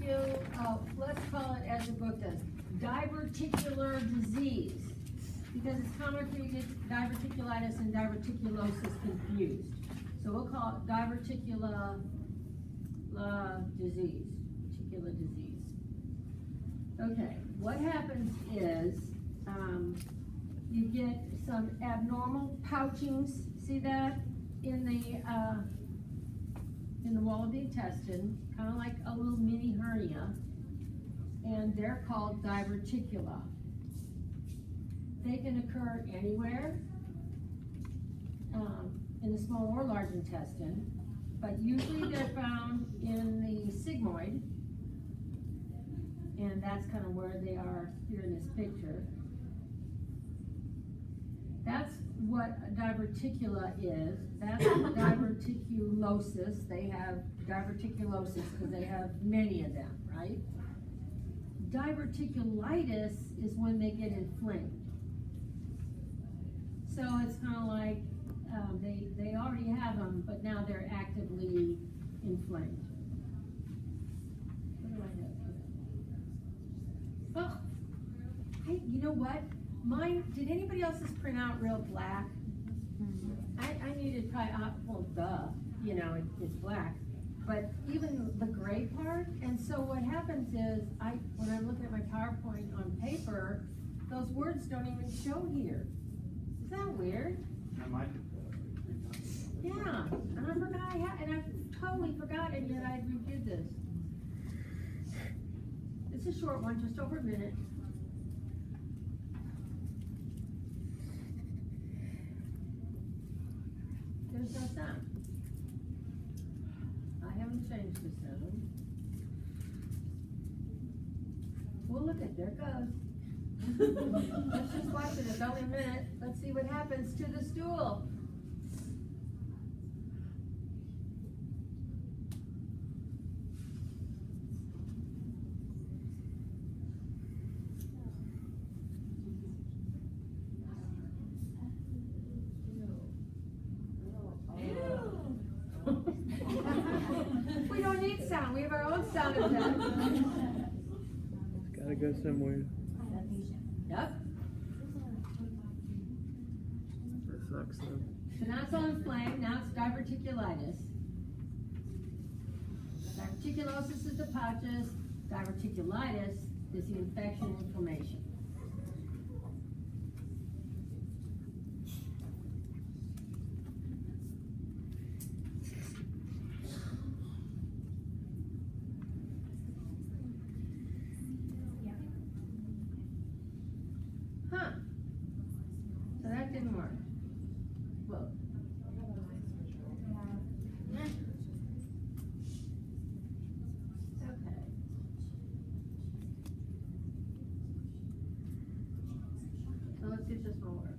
you, let's call it, as the book does, diverticular disease. Because it's common for you to get diverticulitis and diverticulosis confused. So we'll call it diverticular disease. Reticular disease. Okay, what happens is you get some abnormal pouchings. See that in the wall of the intestine, kind of like a little mini hernia, and they're called diverticula. They can occur anywhere in the small or large intestine, but usually they're found in the sigmoid, and that's kind of where they are here in this picture. That's what diverticula is. That's diverticulosis. They have diverticulosis because they have many of them, right? Diverticulitis is when they get inflamed. So it's kind of like they already have them, but now they're actively inflamed. What do I have? Oh, hey, you know what? Mine, did anybody else's print out real black? I needed probably, well, duh, you know, it's black. But even the gray part, and so what happens is, when I'm looking at my PowerPoint on paper, those words don't even show here. Is that weird? I might. Yeah, and I forgot and I totally forgot, and yet I redid this. It's a short one, just over a minute. There's no sound. I haven't changed the sound. Well, look at, there it goes. Let's just watch it. It's only a minute. Let's see what happens to the stool. We don't need sound. We have our own sound effect. Gotta go somewhere. Yep. That sucks though. So now it's all inflamed. Now it's diverticulitis. Diverticulosis is the pouches. Diverticulitis is the infection and inflammation. Huh. So that didn't work. Well. Okay. So let's see if this will work. I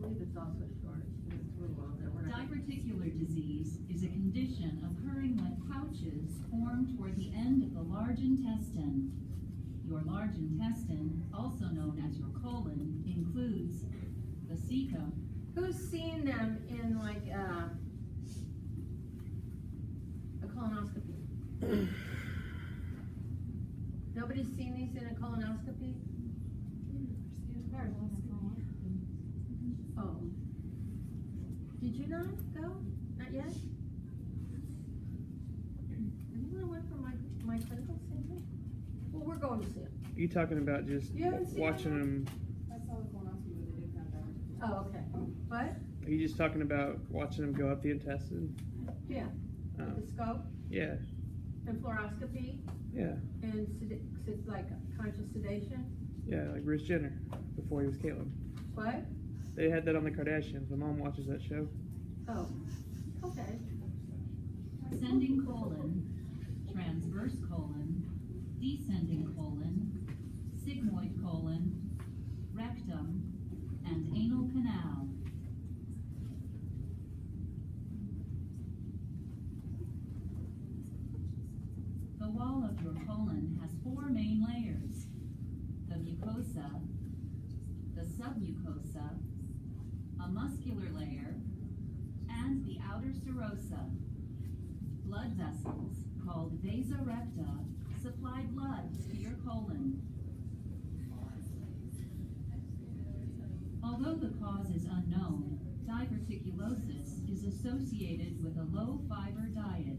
believe it's also short. It's a little longer. Diverticular disease is a condition occurring when pouches form toward the end of the large intestine. Your large intestine, also known as your colon, includes the cecum. Who's seen them in like a colonoscopy? Nobody's seen these in a colonoscopy? Oh. Did you not go? Not yet? Anyone went for my clinical center? Well, we're going to see them. You talking about just You haven't seen watching them? I saw the colonoscopy, but they did have that. Oh, okay. What? Are you just talking about watching them go up the intestine? Yeah. Oh. The scope Yeah. and fluoroscopy Yeah. and like conscious sedation. Yeah, like Bruce Jenner before he was Caleb. What? They had that on the Kardashians. My mom watches that show. Oh, okay. Ascending colon, transverse colon, descending colon, sigmoid colon, rectum, and anal canal. The wall of your colon has four main layers: the mucosa, the submucosa, a muscular layer, and the outer serosa. Blood vessels, called vasa recta, supply blood to your colon. Although the cause is unknown, diverticulosis is associated with a low-fiber diet,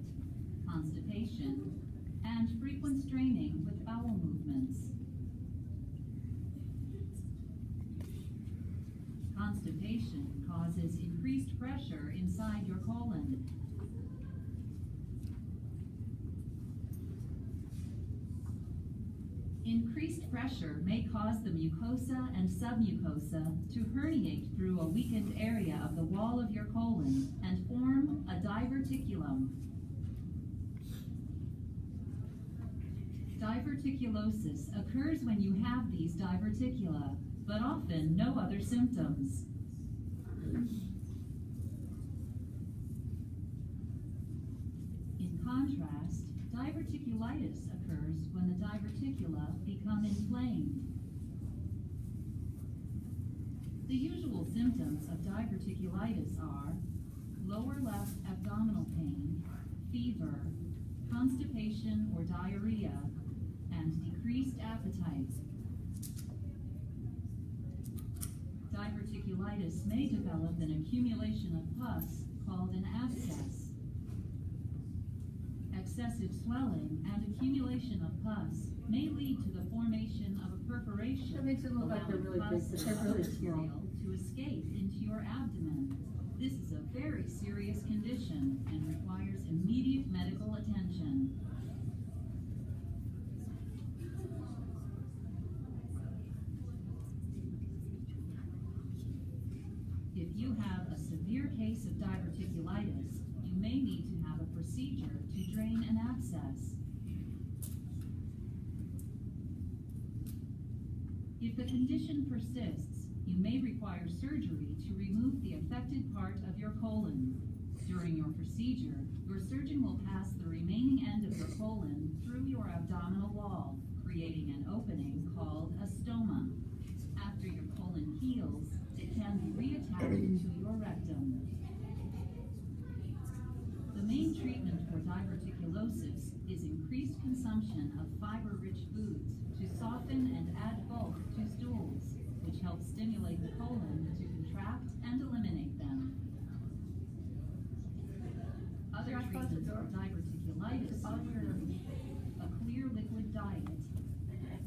constipation, and frequent straining with bowel movements. Constipation causes increased pressure inside your colon. Increased pressure may cause the mucosa and submucosa to herniate through a weakened area of the wall of your colon and form a diverticulum. Diverticulosis occurs when you have these diverticula, but often no other symptoms. In contrast, diverticulitis occurs when the diverticula become inflamed. The usual symptoms of diverticulitis are lower left abdominal pain, fever, constipation or diarrhea, and decreased appetite. Diverticulitis may develop an accumulation of pus called an abscess. Excessive swelling and accumulation of pus may lead to the formation of a perforation, That makes it look like they're really allowing big, pus but they're really small. material to escape into your abdomen. This is a very serious condition and requires immediate medical attention. If you have a severe case of diverticulitis, you may need to have a procedure to drain an abscess. If the condition persists, you may require surgery to remove the affected part of your colon. During your procedure, your surgeon will pass the remaining end of your colon through your abdominal wall, creating an opening called a stoma. After your colon heals, it can be reattached to your rectum. The main treatment for diverticulosis is increased consumption of fiber-rich foods to soften and add bulk to stools, which helps stimulate the colon to contract and eliminate them. Other treatments for diverticulitis include a clear liquid diet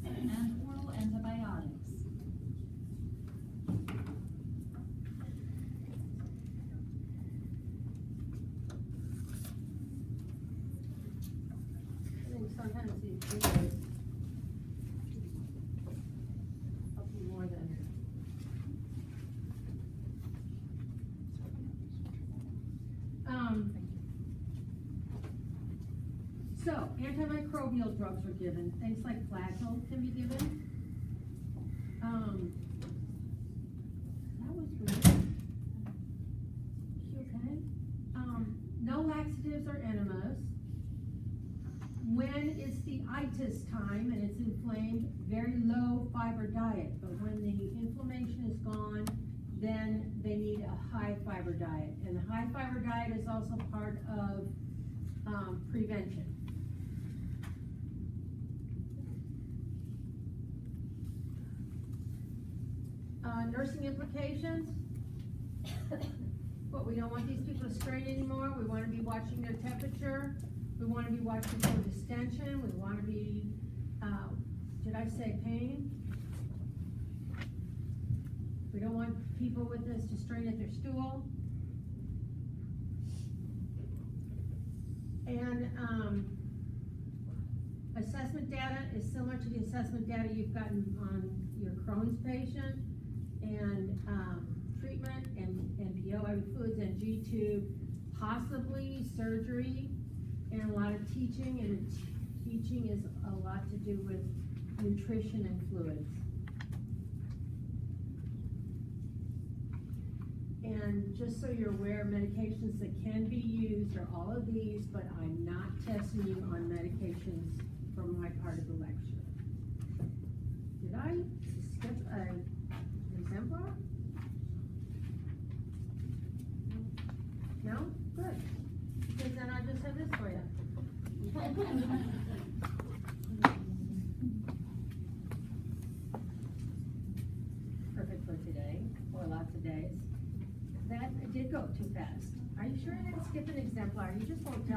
and oral antibiotics. I think sometimes these videos help you more than. So, antimicrobial drugs are given. Things like Flagyl can be given. That was weird. Is she okay? No laxatives or enemas. When it's the itis time and it's inflamed, very low fiber diet. But when the inflammation is gone, then they need a high fiber diet. And the high fiber diet is also part of prevention. Nursing implications. What, we don't want these people to strain anymore. We want to be watching their temperature. We want to be watching for distension. We want to be, did I say pain? We don't want people with this to strain at their stool. And assessment data is similar to the assessment data you've gotten on your Crohn's patient, and treatment and PO, IV fluids and G-tube, possibly surgery, and a lot of teaching, and teaching is a lot to do with nutrition and fluids. And just so you're aware, medications that can be used are all of these, but I'm not testing you on medications from my part of the lecture. Did I skip an exemplar? No? Good. Because then I just have this for you. today, or lots of days, that did go too fast. Are you sure you didn't skip an exemplar? You just won't tell